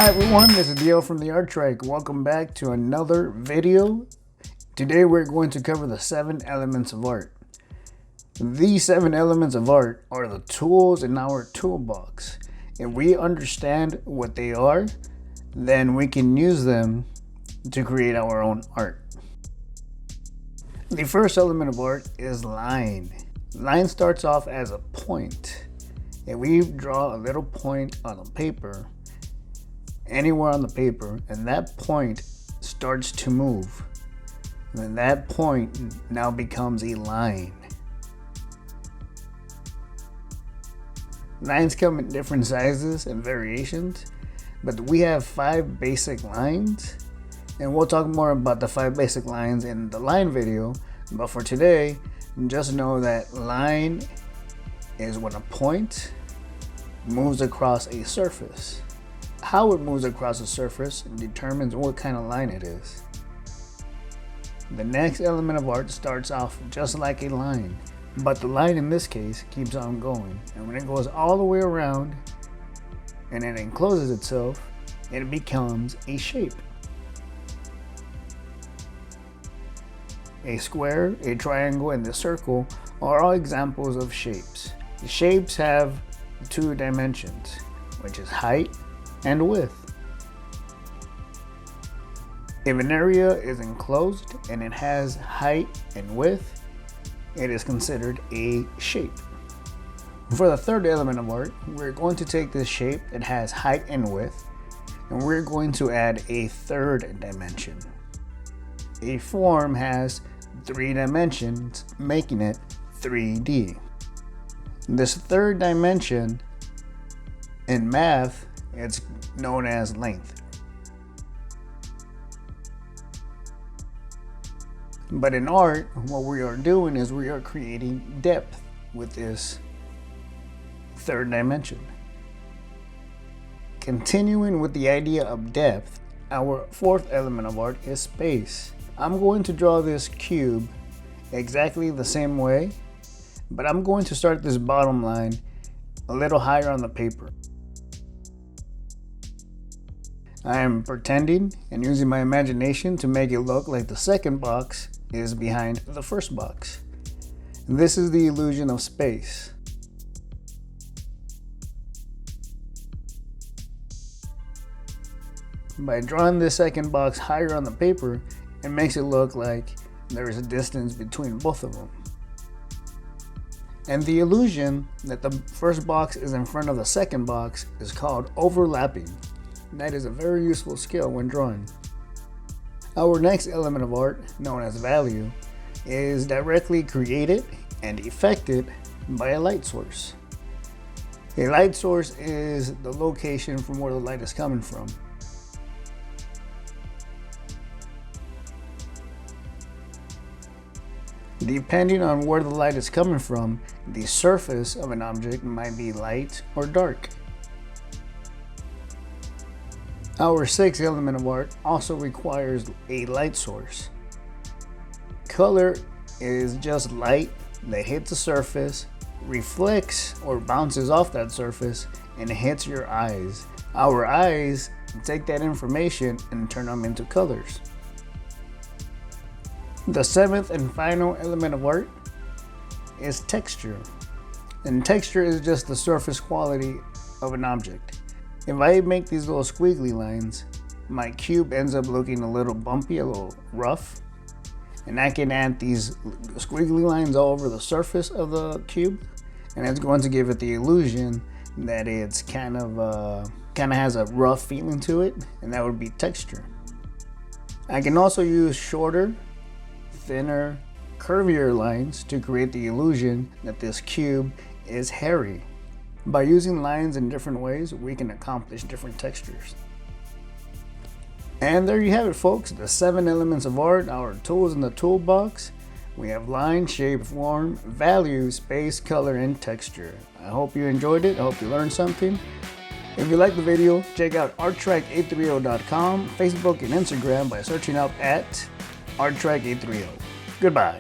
Hi everyone, this is Dio from the Art Trike. Welcome back to another video. Today we're going to cover the 7 elements of art. These 7 elements of art are the tools in our toolbox. If we understand what they are, then we can use them to create our own art. The first element of art is line. Line starts off as a point. If we draw a little point on a paper, anywhere on the paper, and that point starts to move, then that point now becomes a line. Lines come in different sizes and variations, but we have 5 basic lines, and we'll talk more about the 5 basic lines in the line video. But for today, just know that line is when a point moves across a surface. How it moves across a surface determines what kind of line it is. The next element of art starts off just like a line, but the line in this case keeps on going, and when it goes all the way around and it encloses itself, it becomes a shape. A square, a triangle, and the circle are all examples of shapes. The shapes have 2 dimensions, which is height and width. If an area is enclosed and it has height and width, it is considered a shape. For the third element of art, we're going to take this shape that has height and width, and we're going to add a third dimension. A form has 3 dimensions, making it 3D. This third dimension in math, it's known as length. But in art, what we are doing is we are creating depth with this third dimension. Continuing with the idea of depth, our fourth element of art is space. I'm going to draw this cube exactly the same way, but I'm going to start this bottom line a little higher on the paper. I am pretending and using my imagination to make it look like the second box is behind the first box. This is the illusion of space. By drawing this second box higher on the paper, it makes it look like there is a distance between both of them. And the illusion that the first box is in front of the second box is called overlapping. That is a very useful skill when drawing. Our next element of art, known as value, is directly created and affected by a light source. A light source is the location from where the light is coming from. Depending on where the light is coming from, the surface of an object might be light or dark. Our sixth element of art also requires a light source. Color is just light that hits a surface, reflects or bounces off that surface, and hits your eyes. Our eyes take that information and turn them into colors. The seventh and final element of art is texture. And texture is just the surface quality of an object. If I make these little squiggly lines, my cube ends up looking a little bumpy, a little rough. And I can add these squiggly lines all over the surface of the cube, and it's going to give it the illusion that it's kind of has a rough feeling to it, and that would be texture. I can also use shorter, thinner, curvier lines to create the illusion that this cube is hairy. By using lines in different ways, we can accomplish different textures. And there you have it, folks, the 7 elements of art, our tools in the toolbox. We have line, shape, form, value, space, color, and texture. I hope you enjoyed it. I hope you learned something. If you liked the video, check out arttrike830.com, Facebook, and Instagram by searching up at arttrike830. Goodbye.